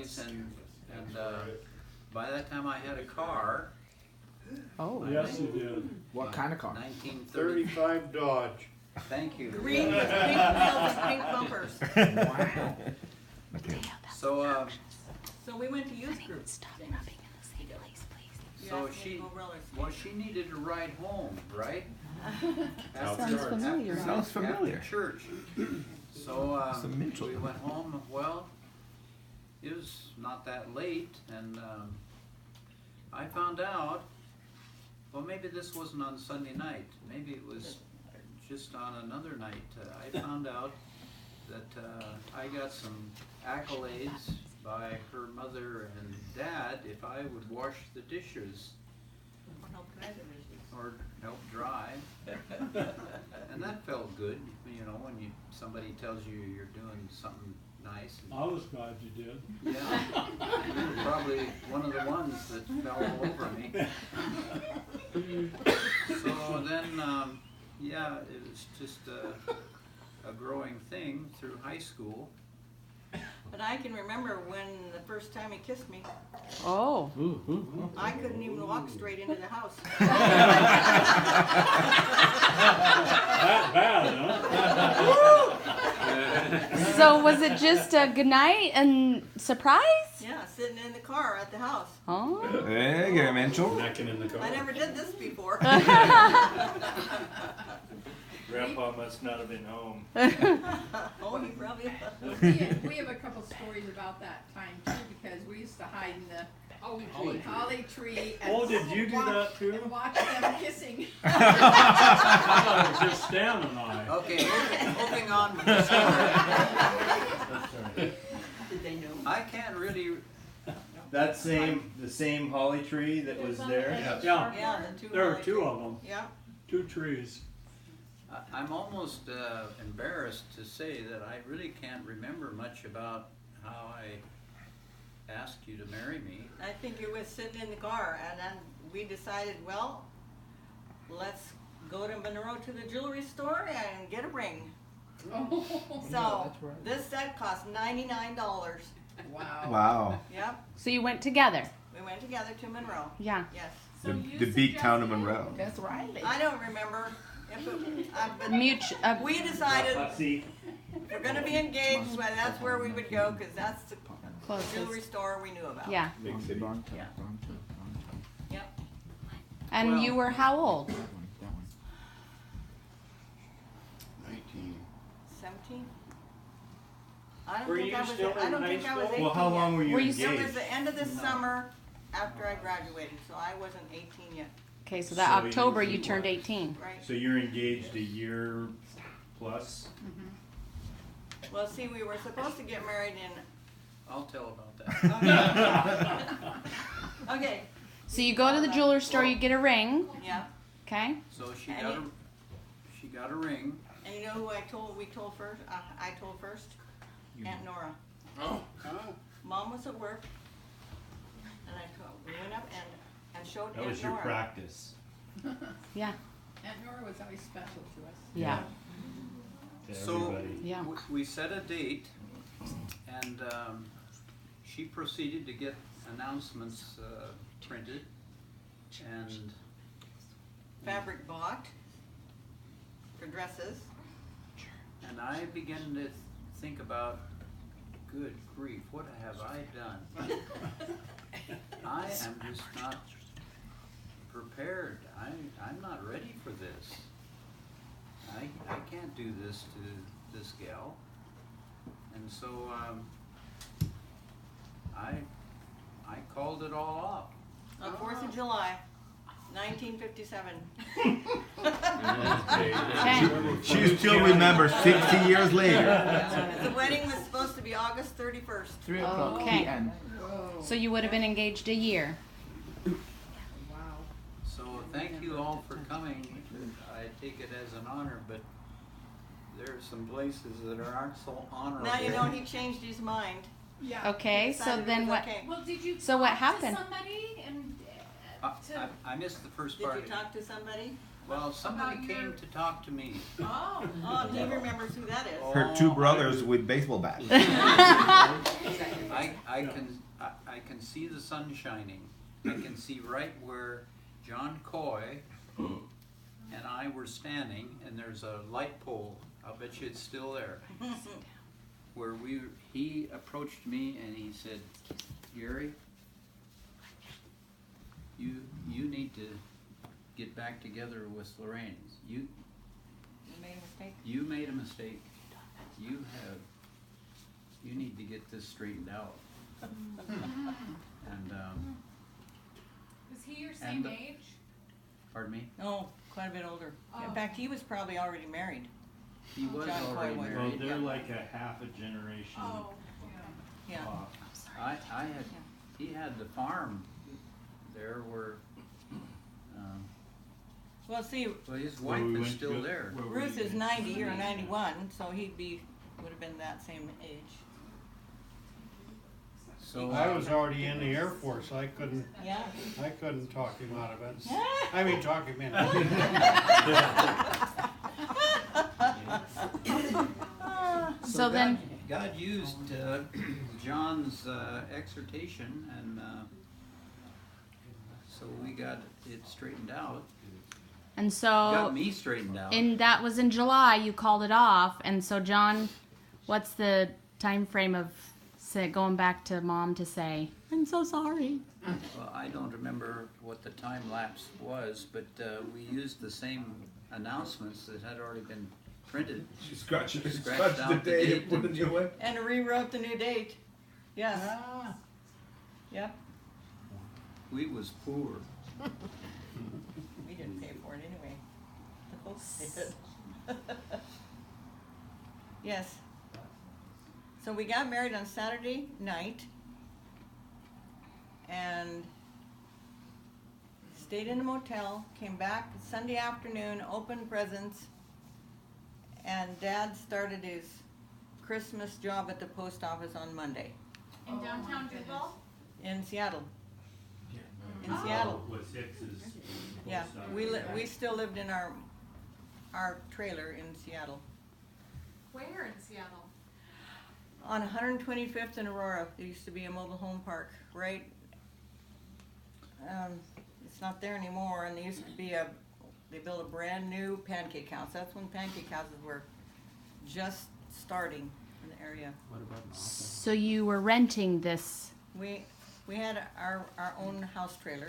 place, and by that time I had a car. Oh. Yes, you did. What kind of car? 1930. 35 Dodge. Thank you. Green with pink wheels and pink bumpers. Wow. So, So we went to youth group. so Yeah, she, go roller well, she needed a ride home, right? Sounds familiar. Sounds familiar. After church. So, Some Minshull. we went home. Well, it was not that late, and I found out. Well, maybe this wasn't on Sunday night. Maybe it was just on another night. I found out that I got some accolades by her mother and dad if I would wash the dishes or help dry. And that felt good, you know, when somebody tells you you're doing something nice. I was glad you did. Yeah, you were probably one of the ones that fell all over me. So then, yeah, it was just a growing thing through high school. But I can remember when the first time he kissed me, Oh. I couldn't even walk straight into the house. That bad, huh? So was it just a good night and surprise? Yeah, sitting in the car at the house. Oh. There you go, Minshull. Necking in the car. I never did this before. Grandpa must not have been home. Oh, he probably was. We have a couple stories about that time too, because we used to hide in the holly tree and Oh, did you do that too? and watch them kissing. I thought it was just Stan and I. Okay, moving on with the story. Did they know? I can't really, That the same holly tree that was there? Yeah, Yeah, the two. there are holly two trees. of them, Yeah. 2 trees. I'm almost embarrassed to say that I really can't remember much about how I asked you to marry me. I think you was sitting in the car, and then we decided, well, let's go to Monroe to the jewelry store and get a ring. So this set cost $99. Wow. Wow. Yep, So you went together? we went together to Monroe. Yeah. Yes. The big town of Monroe. That's right. I don't remember if it, but we decided See, if we're gonna be engaged, well, that's where we would go, cause that's the Closest. jewelry store we knew about. Yeah. big city. Yeah. Yep. And Well- you were how old? 17? I don't Were think you I was. still I in don't high think I was school? 18 Well, how long yet. were you Were you engaged? It was the end of the summer after I graduated, so I wasn't 18 yet. Okay, so that So October you you turned 18. Right. So you're engaged a year plus? Well, see, we were supposed to get married in. I'll tell about that. Okay. Okay. So you go to the jeweler store, you get a ring, Yeah. okay? So she And got a ring. And you know who we told first? I told first. Aunt Nora. Oh. Mom was at work, and we went up and showed That Aunt was your Nora. practice. Yeah. Aunt Nora was always special to us. Yeah. To So everybody. Yeah. we set a date, and she proceeded to get announcements printed, and Fabric bought for dresses. I began to think about, good grief, what have I done? I am just not prepared. I'm not ready for this. I can't do this to this gal. And so I called it all off. On 4th of July, 1957. Okay. She still remembers 60 years later. The wedding was supposed to be August 31st. 3 o'clock p.m. So you would have been engaged a year. Wow. So thank you all for coming. I take it as an honor, but there are some places that aren't so honorable. Now you know he changed his mind. Yeah. Okay, He so decided it then was what? okay. Well, did you So what talk happened? to somebody and I missed the first Did part. you talk to somebody? Well, somebody About came your- to talk to me. Oh. Oh, he remembers who that is. Her two brothers with baseball bats. I can see the sun shining. I can see right where John Coy and I were standing, and there's a light pole. I'll bet you it's still there. Where he approached me and he said, "Gary, you need to get back together with Lorraine. You made a mistake. You made a mistake. You need to get this straightened out." And Was he your And same the- age? pardon me, No, quite a bit older. In Oh. fact, he was probably already married. he was John Coy already was. Well, married. they're like a half a generation Oh, yeah. Yeah. off. He had the farm there where, Well, see, well, his Where wife we is went to still go- there. where we Ruth is went. 90 or 91, so would have been that same age. So I was already in the Air Force, I couldn't Yeah. talk him out of it. I mean, talk him in. So then, God used John's exhortation, and so we got it straightened out. and Got so, me straightened out. that was in July, you called it off, and so John, what's the time frame of going back to mom to say, "I'm so sorry"? Well, I don't remember what the time lapse was, but we used the same announcements that had already been printed. She scratched Scratched the out the date date and put a new one. And rewrote the new date. Yes. Yep. We was poor. We didn't pay for it anyway. The folks did. Yes. So we got married on Saturday night and stayed in a motel, came back Sunday afternoon, opened presents, and Dad started his Christmas job at the post office on Monday In downtown Duval? in Seattle. In Seattle. Was Hicks's. Yeah, we still lived in our trailer in Seattle. Where in Seattle? On 125th and Aurora, there used to be a mobile home park, right? It's not there anymore, and there used to be they built a brand new pancake house. That's when pancake houses were just starting in the area. What about an office? So you were renting this, We had our own house trailer.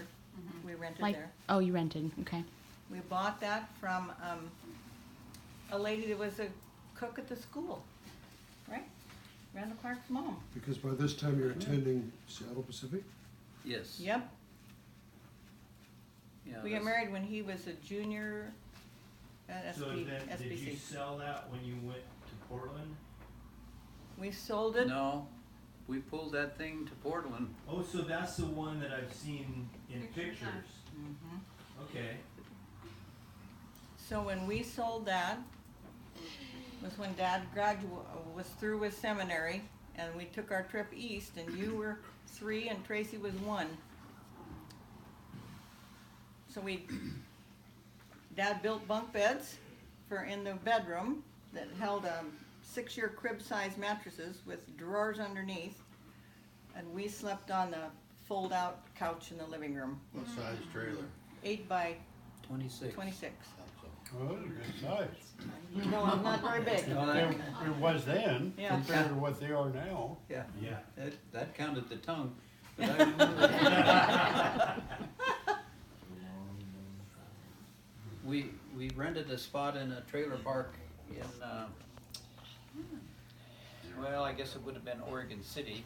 We rented like, there. oh, you rented, okay. We bought that from a lady that was a cook at the school, right? Randall Clark's mom. Because by this time you're attending Seattle Pacific? Yes. Yep. Yeah, We got that's- married when he was a junior at So then, did you SBC. sell that when you went to Portland? We sold it. No, we pulled that thing to Portland. Oh, so that's the one that I've seen in Pictures of. pictures. Mhm. Okay. So when we sold that, was when Dad was through with seminary, and we took our trip east, and you were 3 and Tracy was 1. So Dad built bunk beds in the bedroom that held 6-year crib-size mattresses with drawers underneath, and we slept on the fold-out couch in the living room, What size trailer? 8 by 26. 26. Well, that's a good size. No, it's not very big. No, It was then, Yeah. compared to what they are now. Yeah, Yeah. that counted the tongue. But I remember we rented a spot in a trailer park in, well, I guess it would have been Oregon City,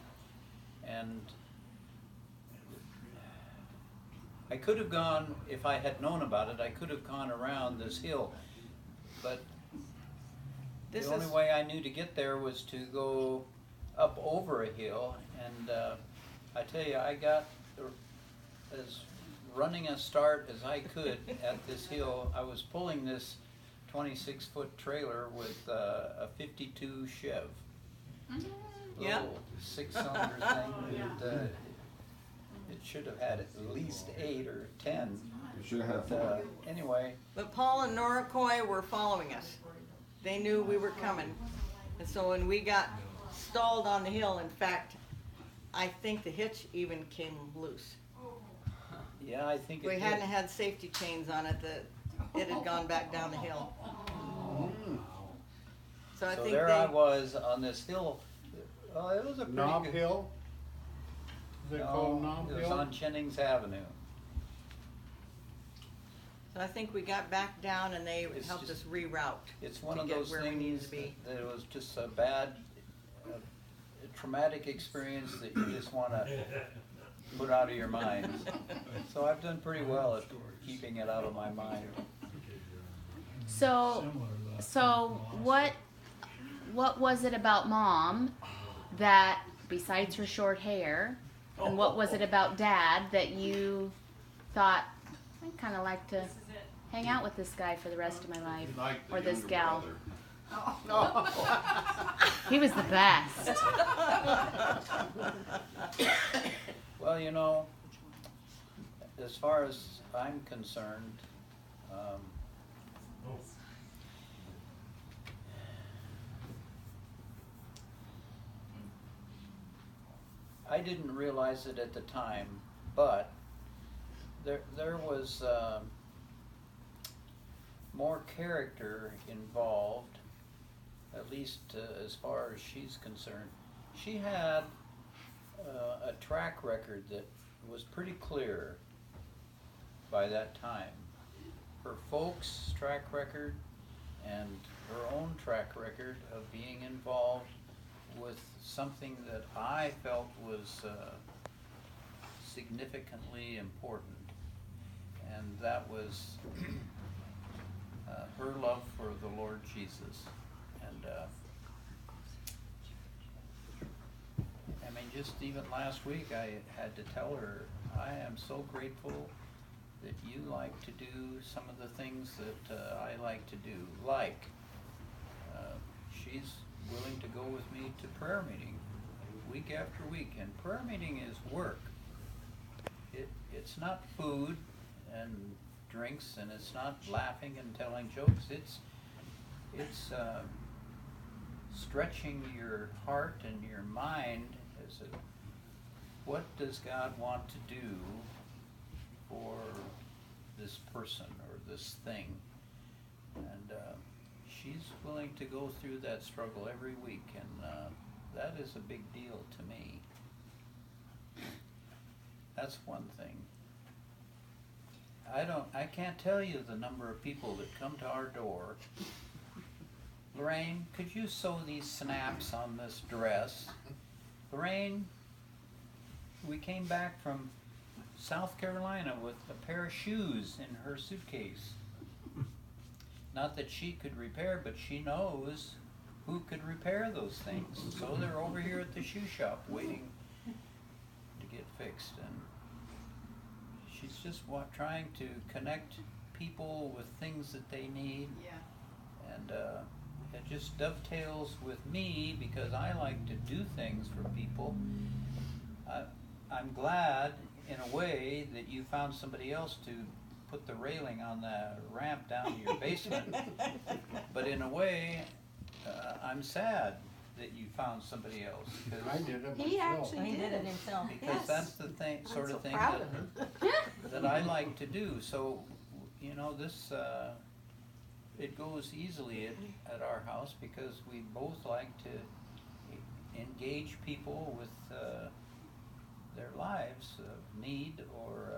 and I could have gone, if I had known about it, I could have gone around this hill, but This the only is- way I knew to get there was to go up over a hill, and I tell you, I got as running a start as I could at this hill. I was pulling this 26-foot trailer with a 52 Chev. Yeah. Little 6-cylinder thing. And, it should have had at least 8 or 10. You should have had But, 4. anyway, But Paul and Nora Coy were following us. They knew we were coming. And so when we got stalled on the hill, in fact, I think the hitch even came loose. yeah, I think If we it hadn't did. had safety chains on it, it had gone back down the hill. So I So think there I was on this hill. Oh, it was a pretty Knob good. Hill? Is it called Knob It was Hill? on Jennings Avenue. So I think we got back down and they It's helped just- us reroute. It's one To of get those where we needed things to be. that it was just a bad, traumatic experience that you just want to put out of your mind. So I've done pretty well at keeping it out of my mind. So, what was it about Mom that, besides her short hair, and what was it about Dad that you thought, I'd kind of like to hang out with this guy for the rest of my life, or this gal? He was the best. Well, you know, as far as I'm concerned, I didn't realize it at the time, but there was more character involved, at least as far as she's concerned. She had a track record that was pretty clear by that time. Her folks' track record and her own track record of being involved with something that I felt was significantly important, and that was her love for the Lord Jesus. And I mean, just even last week I had to tell her, I am so grateful that you like to do some of the things that I like to do, like she's willing to go with me to prayer meeting week after week, and prayer meeting is work. It's not food and drinks, and it's not laughing and telling jokes. It's stretching your heart and your mind as a, what does God want to do for this person or this thing? And she's willing to go through that struggle every week, and that is a big deal to me. That's one thing. I can't tell you the number of people that come to our door. Lorraine, could you sew these snaps on this dress? Lorraine, we came back from South Carolina with a pair of shoes in her suitcase. Not that she could repair, but she knows who could repair those things. So they're over here at the shoe shop waiting to get fixed. And she's just trying to connect people with things that they need. Yeah. And it just dovetails with me because I like to do things for people. I'm glad, in a way, that you found somebody else to put the railing on the ramp down to your basement. But in a way, I'm sad that you found somebody else. I did it He myself. actually He did it himself. Because that's the thing, sort I'm of so thing proud of him. that I like to do. So, you know, this, it goes easily at our house because we both like to engage people with their lives of need or,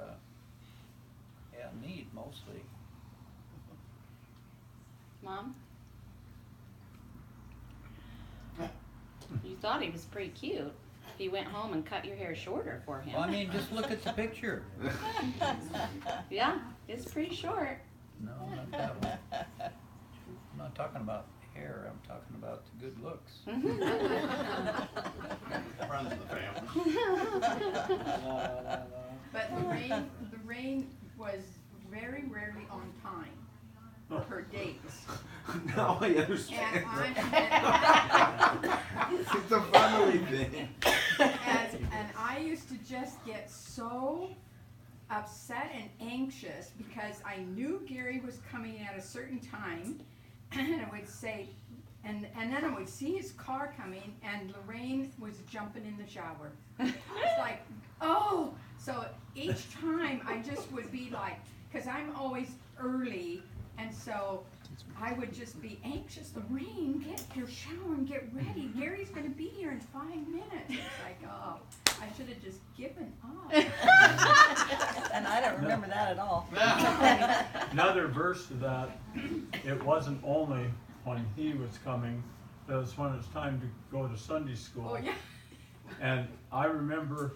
need mostly. Mom? You thought he was pretty cute. If you went home and cut your hair shorter for him. Well, I mean, just look at the picture. Yeah, it's pretty short. No, not that one. I'm not talking about hair, I'm talking about the good looks. Runs the family. But Lorraine was very rarely on time for her dates. Now I And understand. I, It's a family thing. and I used to just get so upset and anxious because I knew Gary was coming at a certain time, and I would say, and then I would see his car coming, and Lorraine was jumping in the shower. It's like, oh, so each time I just would be like, because I'm always early, and so I would just be anxious. Lorraine, get your shower and get ready. Gary's gonna be here in 5 minutes. It's like, oh, I should have just given up. And I don't remember that at all. Another verse to that, it wasn't only when he was coming, it was when it's time to go to Sunday school. Oh, yeah. And I remember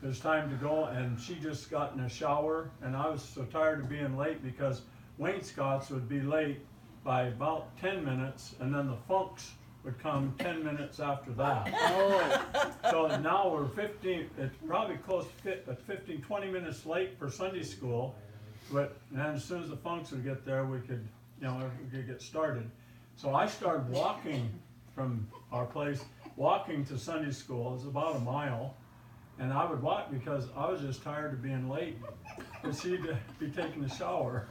it was time to go, and she just got in a shower, and I was so tired of being late because Wainscots would be late by about 10 minutes, and then the Funks would come 10 minutes after that. Oh. So now we're 15, it's probably close to 15, 20 minutes late for Sunday school, but then as soon as the Funks would get there, we could, we could get started. So I started walking from our place, walking to Sunday school. It was about a mile. And I would walk because I was just tired of being late. And she'd be taking a shower.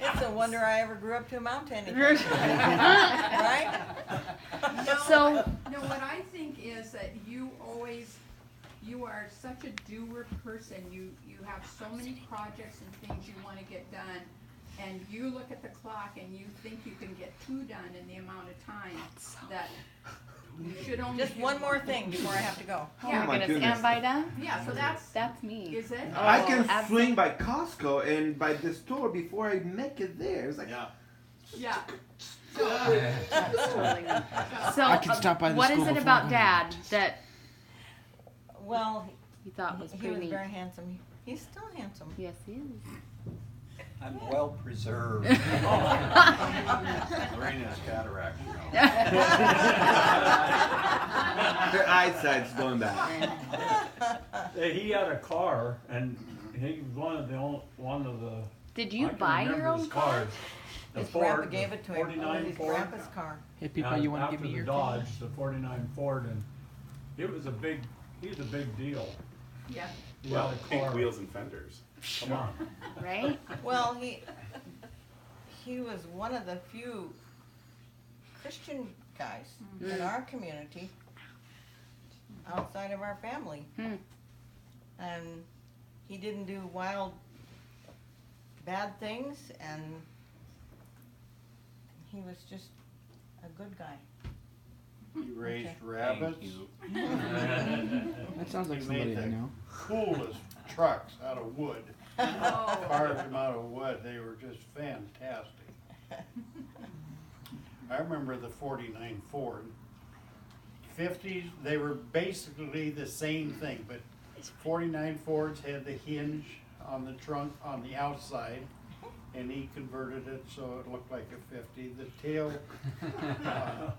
It's a wonder I ever grew up to amount to anything. Right? So, No, what I think is that you are such a doer person. You have so many projects and things you want to get done. And you look at the clock and you think you can get 2 done in the amount of time that you should only Just do one more thing before I have to go. oh Yeah. my my goodness, goodness. and by done? Yeah, so That's me. is it? I Oh, can absolutely. swing by Costco and by the store before I make it there. It's like, Yeah. Yeah. That's totally me. So, I can stop by the what school is it before about I go. Dad that Well, you thought was he pretty was neat? very handsome. He's still handsome. Yes, he is. I'm well preserved. Lorraine has cataract, her eyesight's going back. He had a car, and he was one of the. Did I you can buy your remember own his car? cars. The His Ford, grandpa gave it to him. It was 49 his Ford. grandpa's car. Hey, people, you want to give after me the your Dodge, the 49 Ford, and he was a big deal. Yeah. He had a Big car. wheels and fenders. Come on. Right? Well, he was one of the few Christian guys in our community outside of our family. Hmm. And he didn't do wild, bad things, and he was just a good guy. He raised Okay. rabbits. That sounds like He somebody made I the know. coolest trucks out of wood. Oh. Carved them out of wood. They were just fantastic. I remember the 49 Ford. 50s, they were basically the same thing, but 49 Fords had the hinge on the trunk on the outside, and he converted it so it looked like a 50. The tail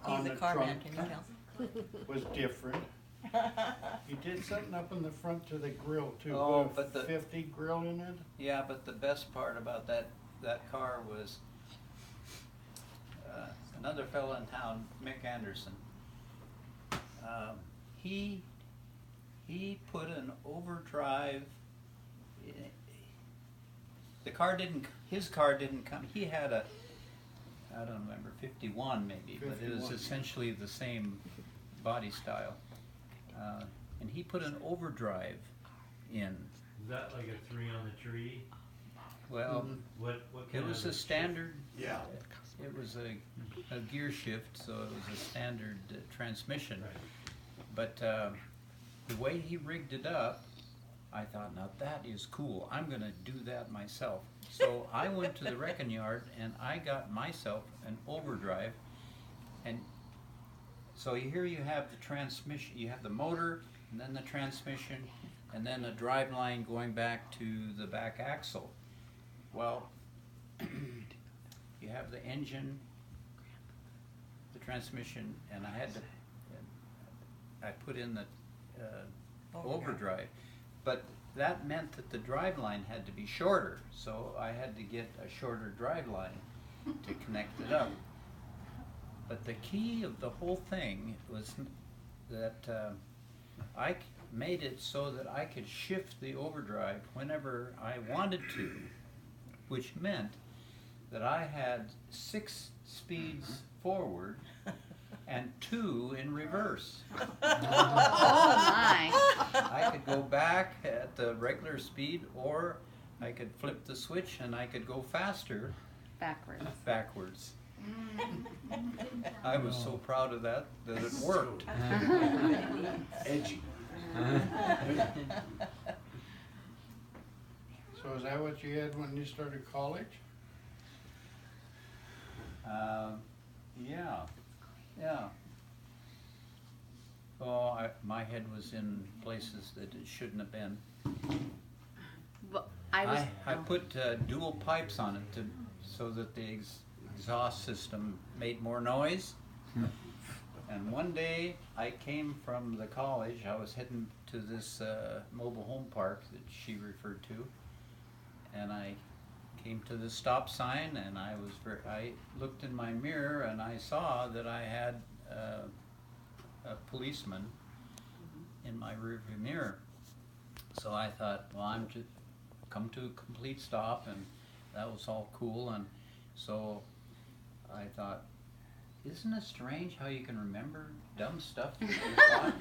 on He's the a car man, trunk can you tell? was different. He did something up in the front to the grill too. Oh, Put a but the- 50 grill in it. Yeah, but the best part about that car was another fellow in town, Mick Anderson. He put an overdrive. His car didn't come. He had a, I don't remember, 51 maybe, but it was 51. essentially the same body style. And he put an overdrive in. Is that like a 3 on the tree? Well, What it kind was of a standard. Yeah. It was a gear shift, so it was a standard transmission. Right. But the way he rigged it up, I thought, now that is cool. I'm going to do that myself. So I went to the wrecking yard and I got myself an overdrive. And so here you have the transmission, you have the motor, and then the transmission, and then a drive line going back to the back axle. Well, you have the engine, the transmission, and I put in the overdrive. But that meant that the drive line had to be shorter, so I had to get a shorter drive line to connect it up. But the key of the whole thing was that made it so that I could shift the overdrive whenever I wanted to, which meant that I had 6 speeds forward and 2 in reverse. Oh my. I could go back at the regular speed, or I could flip the switch and I could go faster backwards. I was so proud of that it worked. Edgy. So is that what you had when you started college? Yeah. Oh, my head was in places that it shouldn't have been. But I put dual pipes on it so that the exhaust system made more noise. And one day I came from the college. I was heading to this mobile home park that she referred to, and I came to the stop sign, and I looked in my mirror and I saw that I had a policeman in my rearview mirror. So I thought, well, I'm just come to a complete stop, and that was all cool. And so I thought, isn't it strange how you can remember dumb stuff that you thought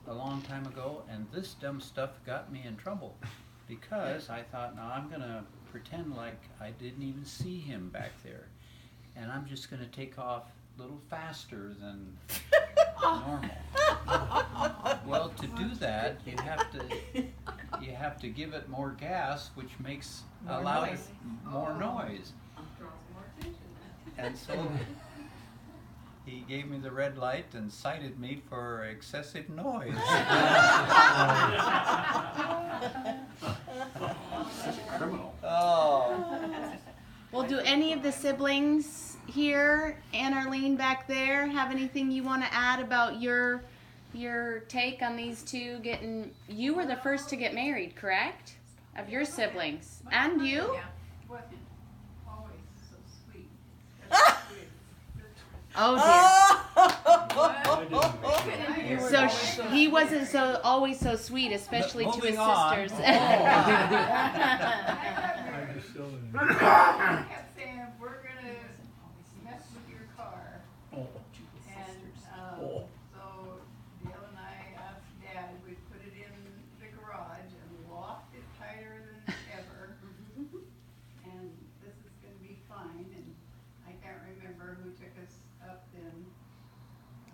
a long time ago? And this dumb stuff got me in trouble, because I thought, now I'm gonna pretend like I didn't even see him back there, and I'm just gonna take off a little faster than normal. Well, to do that, you have to give it more gas, which makes more noise. And so he gave me the red light and cited me for excessive noise. Criminal. Oh. Well, do any of the siblings here and Arlene back there have anything you want to add about your take on these two getting? You were the first to get married, correct? Of your siblings, and you? Yeah, wasn't always so sweet. Oh dear. So he wasn't always so sweet, especially to his Moving on. sisters. I kept saying, we're gonna mess with your car. And, so Dale and I asked Dad, we put it in the garage and locked it tighter than ever. And this is gonna be fine, and I can't remember who took us up then,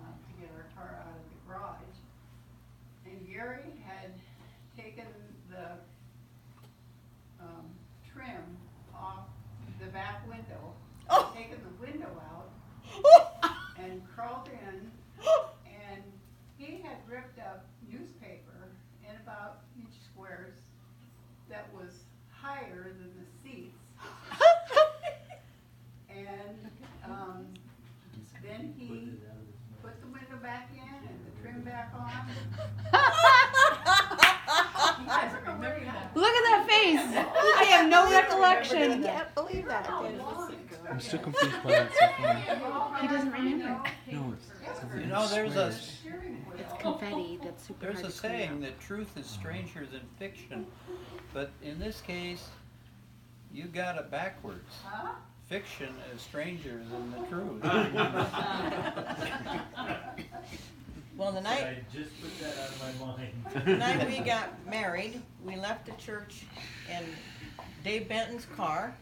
to get our car out of the garage. And Gary had taken the, trim off the back window, taken the window out, and crawled in, and he had ripped up newspaper in about inch squares that was higher than the seats. And then he put the window back in and the trim back on. He doesn't remember that. Look at that face. I have no recollection. Can't believe that. I'm still confused by that. So funny. He doesn't remember. No, You know, there's a It's confetti that's super there's hard a to clean saying up. that truth is stranger than fiction, but in this case, you got it backwards. Huh? Fiction is stranger than the truth. Well, the night, I just put that out of my mind. the night we got married, we left the church in Dave Benton's car,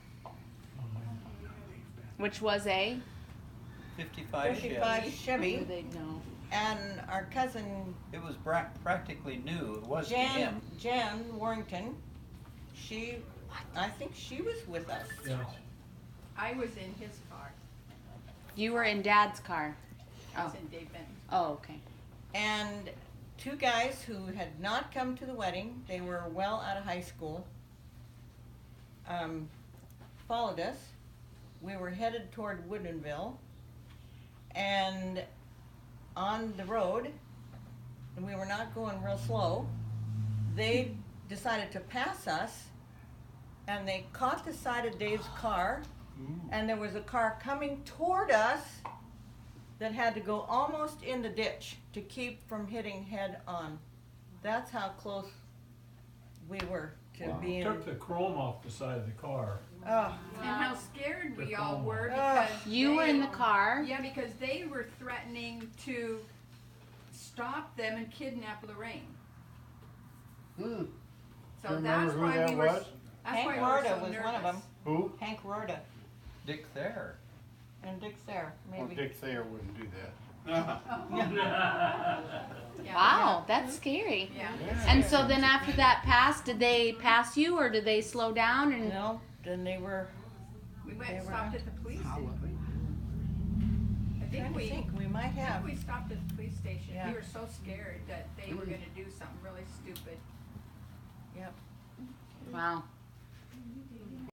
Which was a? 55 Chevy. 55 Chevy, They know. and our cousin It was practically new. It was to him. Jan Warrington, I think she was with us. I was in his car. You were in Dad's car. I was Oh. in Dave Benton's. Oh, okay. And 2 guys who had not come to the wedding, they were well out of high school, followed us. We were headed toward Woodinville, and on the road, and we were not going real slow, they decided to pass us, and they caught the side of Dave's car, and there was a car coming toward us that had to go almost in the ditch to keep from hitting head on. That's how close we were to being. Took the chrome off the side of the car. Oh, And how scared we all Tacoma. were Ugh. because You were in the they- car. Yeah, because they were threatening to stop them and kidnap Lorraine. Hmm. So Do you remember that's who why that we were. was? That's Hank why we were Rorta so was nervous. one of them. Who? Hank Rorta Dick Thayer. and Dick Thayer, Well, maybe. Dick Thayer wouldn't do that. Yeah, Wow, that's scary. Yeah. And so then after that passed, did they pass you or did they slow down and No, then they were. We went They and were- stopped at the police station. I Trying think to think, we might I think have. we stopped at the police station. Yeah. We were so scared that they were gonna do something really stupid. Yep. wow.